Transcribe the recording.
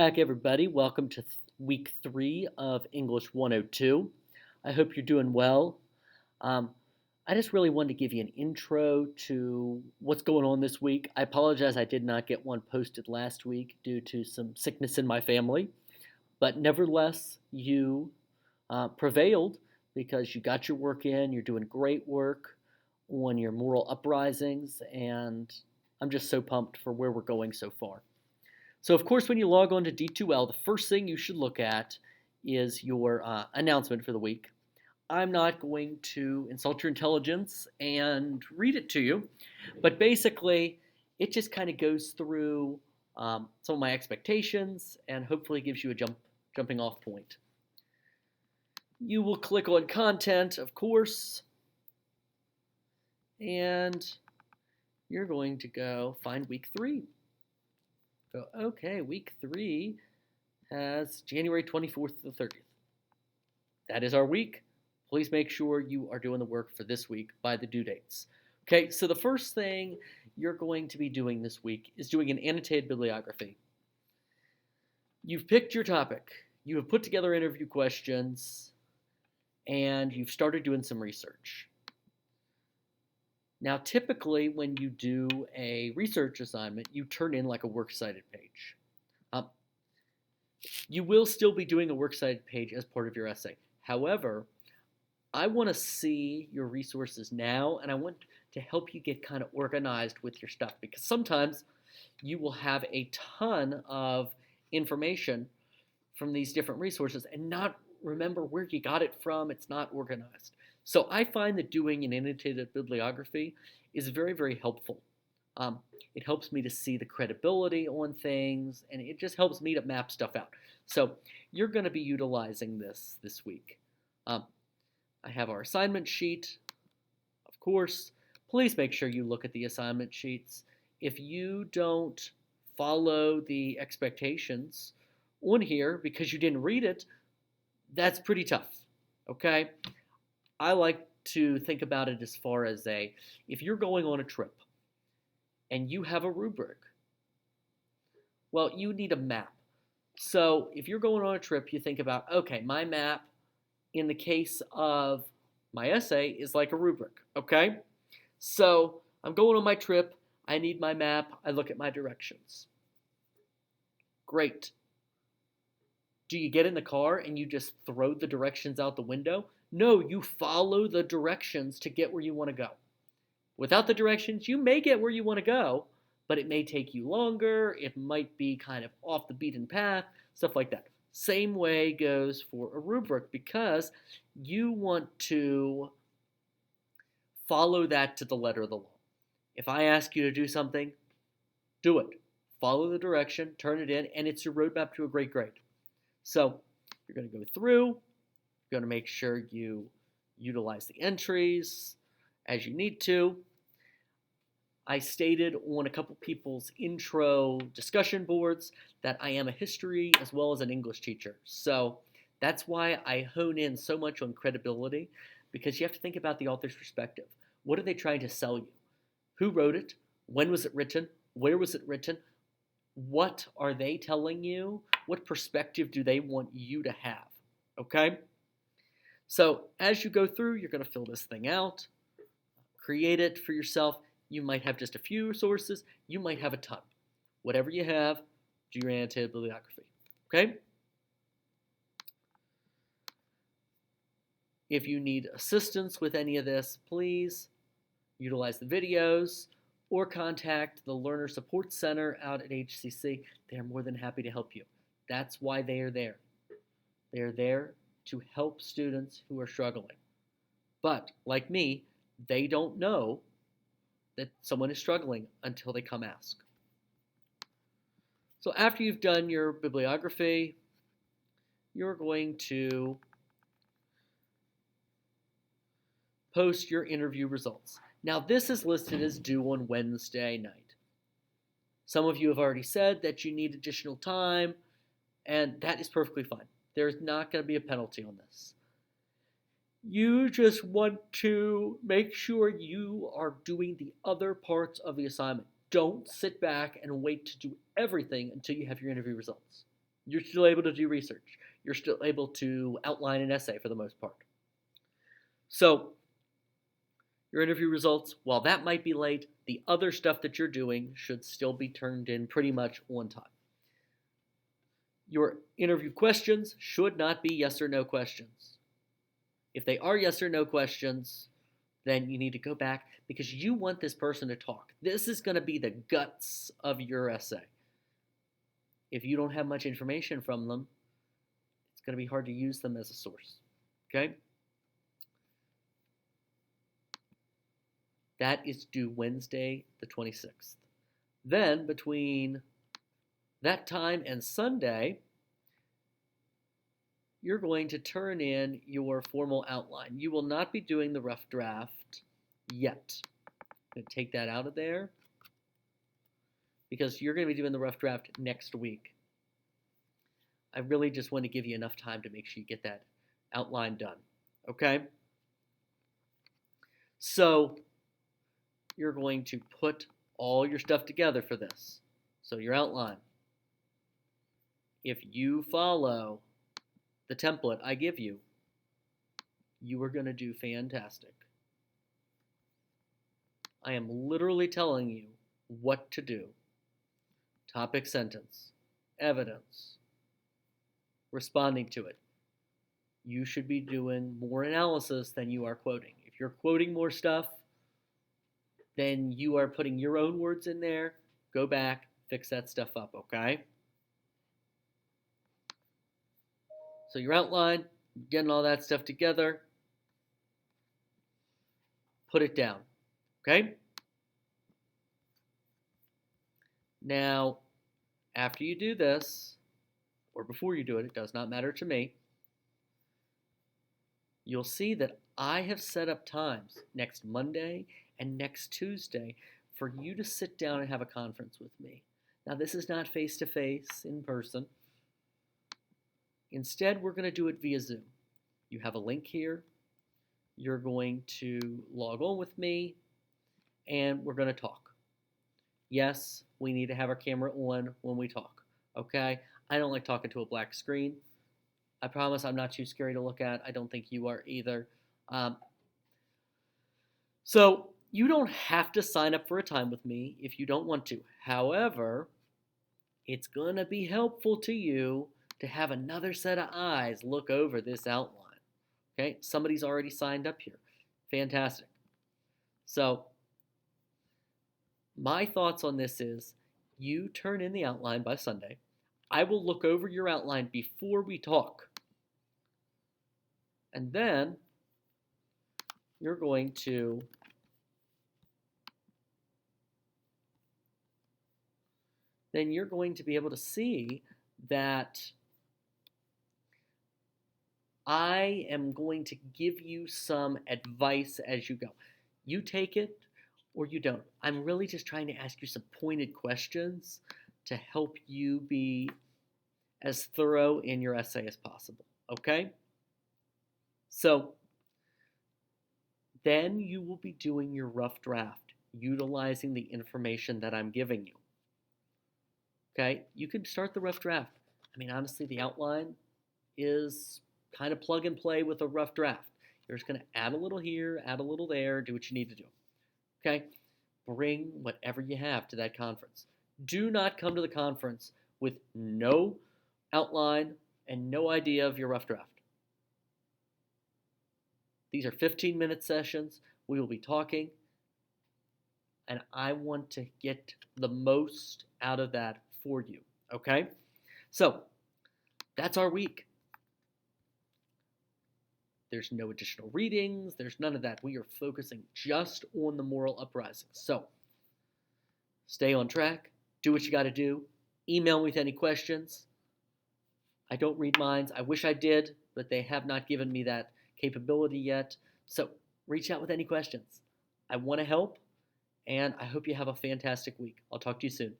Back, everybody. Welcome to week 3 of English 102. I hope you're doing well. Um, I just really wanted to give you an intro to what's going on this week. I apologize I did not get one posted last week due to some sickness in my family, but nevertheless, you prevailed because you got your work in. You're doing great work on your moral uprisings, and I'm just so pumped for where we're going so far. So, of course, when you log on to D2L, the first thing you should look at is your announcement for the week. I'm not going to insult your intelligence and read it to you, but basically, it just kind of goes through some of my expectations and hopefully gives you a jumping off point. You will click on content, of course, and you're going to go find week 3. Go, okay, week 3 has January 24th to the 30th. That is our week. Please make sure you are doing the work for this week by the due dates. Okay, so the first thing you're going to be doing this week is doing an annotated bibliography. You've picked your topic, you have put together interview questions, and you've started doing some research. Now, typically, when you do a research assignment, you turn in like a works cited page. You will still be doing a works cited page as part of your essay. However, I want to see your resources now, and I want to help you get kind of organized with your stuff, because sometimes you will have a ton of information from these different resources and not remember where you got it from. It's not organized. So I find that doing an annotated bibliography is very, very helpful. It helps me to see the credibility on things, and it just helps me to map stuff out. So you're going to be utilizing this week. I have our assignment sheet, of course. Please make sure you look at the assignment sheets. If you don't follow the expectations on here because you didn't read it, that's pretty tough, okay? I like to think about it as far as if you're going on a trip and you have a rubric, well, you need a map. So if you're going on a trip, you think about, okay, my map in the case of my essay is like a rubric, okay? So I'm going on my trip, I need my map, I look at my directions. Great. Do you get in the car and you just throw the directions out the window? No, you follow the directions to get where you want to go. Without the directions, you may get where you want to go, but it may take you longer. It might be kind of off the beaten path, stuff like that. Same way goes for a rubric, because you want to follow that to the letter of the law. If I ask you to do something, do it. Follow the direction, turn it in, and it's your roadmap to a great grade. So you're going to go through, you're going to make sure you utilize the entries as you need to. I stated on a couple people's intro discussion boards that I am a history as well as an English teacher. So that's why I hone in so much on credibility, because you have to think about the author's perspective. What are they trying to sell you? Who wrote it? When was it written? Where was it written? What are they telling you? What perspective do they want you to have? Okay? So as you go through, you're going to fill this thing out, create it for yourself. You might have just a few sources. You might have a ton. Whatever you have, do your annotated bibliography. Okay? If you need assistance with any of this, please utilize the videos or contact the Learner Support Center out at HCC. They are more than happy to help you. That's why they are there. They are there to help students who are struggling. But, like me, they don't know that someone is struggling until they come ask. So after you've done your bibliography, you're going to post your interview results. Now, this is listed as due on Wednesday night. Some of you have already said that you need additional time, and that is perfectly fine. There's not going to be a penalty on this. You just want to make sure you are doing the other parts of the assignment. Don't sit back and wait to do everything until you have your interview results. You're still able to do research. You're still able to outline an essay for the most part. So, your interview results, while that might be late, the other stuff that you're doing should still be turned in pretty much on time. Your interview questions should not be yes or no questions. If they are yes or no questions, then you need to go back because you want this person to talk. This is going to be the guts of your essay. If you don't have much information from them, it's going to be hard to use them as a source. Okay? That is due Wednesday, the 26th. Then, between that time and Sunday, you're going to turn in your formal outline. You will not be doing the rough draft yet. I'm going to take that out of there because you're going to be doing the rough draft next week. I really just want to give you enough time to make sure you get that outline done. Okay? So, you're going to put all your stuff together for this. So your outline. If you follow the template I give you, you are going to do fantastic. I am literally telling you what to do. Topic sentence, evidence, responding to it. You should be doing more analysis than you are quoting. If you're quoting more stuff, then you are putting your own words in there. Go back, fix that stuff up, okay? So your outline, getting all that stuff together, put it down, okay? Now, after you do this, or before you do it, it does not matter to me, you'll see that I have set up times next Monday and next Tuesday for you to sit down and have a conference with me. Now, this is not face-to-face in person. Instead, we're going to do it via Zoom. You have a link here. You're going to log on with me, and we're going to talk. Yes, we need to have our camera on when we talk, okay? I don't like talking to a black screen. I promise I'm not too scary to look at. I don't think you are either. So you don't have to sign up for a time with me if you don't want to. However, it's going to be helpful to you to have another set of eyes look over this outline. Okay, somebody's already signed up here. Fantastic. So my thoughts on this is you turn in the outline by Sunday. I will look over your outline before we talk. And then you're going to be able to see that I am going to give you some advice as you go. You take it or you don't. I'm really just trying to ask you some pointed questions to help you be as thorough in your essay as possible, okay? So then you will be doing your rough draft, utilizing the information that I'm giving you. Okay, you can start the rough draft. I mean, honestly, the outline is kind of plug and play with a rough draft. You're just going to add a little here, add a little there, do what you need to do. Okay, bring whatever you have to that conference. Do not come to the conference with no outline and no idea of your rough draft. These are 15-minute sessions. We will be talking, and I want to get the most out of that for you, okay? So, that's our week. There's no additional readings. There's none of that. We are focusing just on the moral uprising. So, stay on track. Do what you got to do. Email me with any questions. I don't read minds. I wish I did, but they have not given me that capability yet. So, reach out with any questions. I want to help, and I hope you have a fantastic week. I'll talk to you soon.